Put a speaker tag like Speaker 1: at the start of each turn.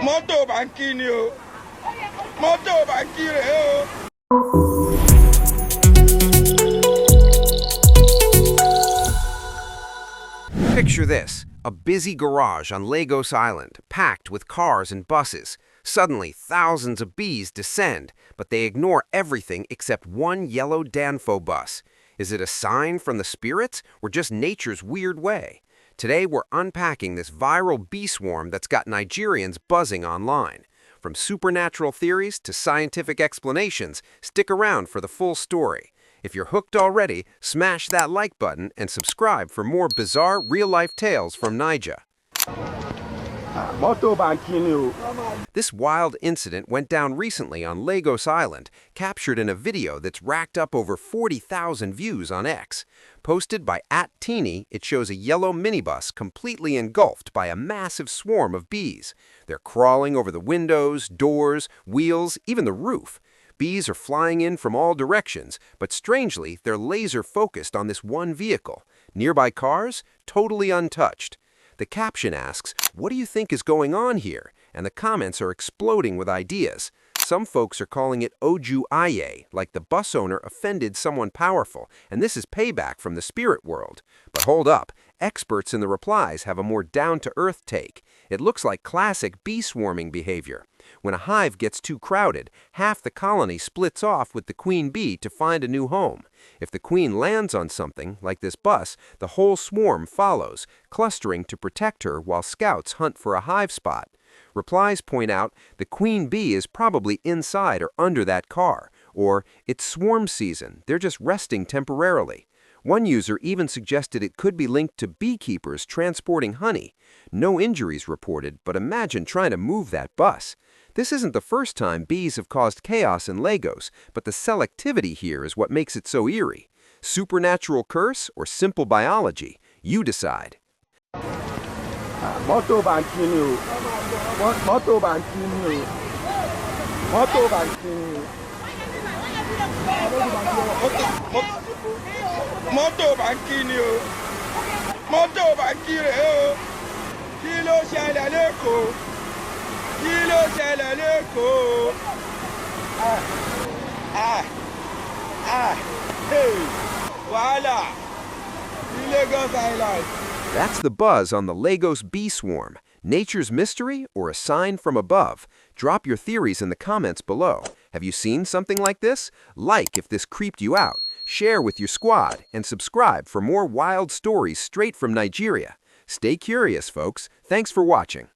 Speaker 1: mọ́tò báńkì ni o mọ́tò báńkì rèé o.
Speaker 2: Picture this, a busy garage on Lagos Island, packed with cars and buses. Suddenly, thousands of bees descend, but they ignore everything except one yellow Danfo bus. Is it a sign from the spirits, or just nature's weird way? Today, we're unpacking this viral bee swarm that's got Nigerians buzzing online. From supernatural theories to scientific explanations, stick around for the full story. If you're hooked already, smash that like button and subscribe for more bizarre real-life tales from Niger.
Speaker 1: mọ́tò báńkì ni o.
Speaker 2: This wild incident went down recently on Lagos Island, captured in a video that's racked up over 40,000 views on X. Posted by @Teeny, it shows a yellow minibus completely engulfed by a massive swarm of bees. They're crawling over the windows, doors, wheels, even the roof. Bees are flying in from all directions, but strangely, they're laser-focused on this one vehicle. Nearby cars, totally untouched. The caption asks, "What do you think is going on here?" And the comments are exploding with ideas. Some folks are calling it Oju Aye, like the bus owner offended someone powerful, and this is payback from the spirit world. But hold up, experts in the replies have a more down-to-earth take. It looks like classic bee swarming behavior. When a hive gets too crowded, half the colony splits off with the queen bee to find a new home. If the queen lands on something, like this bus, the whole swarm follows, clustering to protect her while scouts hunt for a hive spot. Replies point out the queen bee is probably inside or under that car, or it's swarm season, they're just resting temporarily. One user even suggested it could be linked to beekeepers transporting honey. No injuries reported, but imagine trying to move that bus. This isn't the first time bees have caused chaos in Lagos, but the selectivity here is what makes it so eerie. Supernatural curse or simple biology? You decide.
Speaker 1: mọ́tò báńkì ni o mọ́tò báńkì ni o mọ́tò báńkì ni o. mọ́tò báńkì ni o mọ́tò báńkì rèé o. kí ló ṣẹlẹ̀ lẹ́kọ̀ọ́ kí ló ṣẹlẹ̀ lẹ́kọ̀ọ́. wàhálà ní Lagos Island.
Speaker 2: That's the buzz on the Lagos bee swarm. Nature's mystery or a sign from above? Drop your theories in the comments below. Have you seen something like this? Like if this creeped you out, share with your squad, and subscribe for more wild stories straight from Nigeria. Stay curious, folks. Thanks for watching.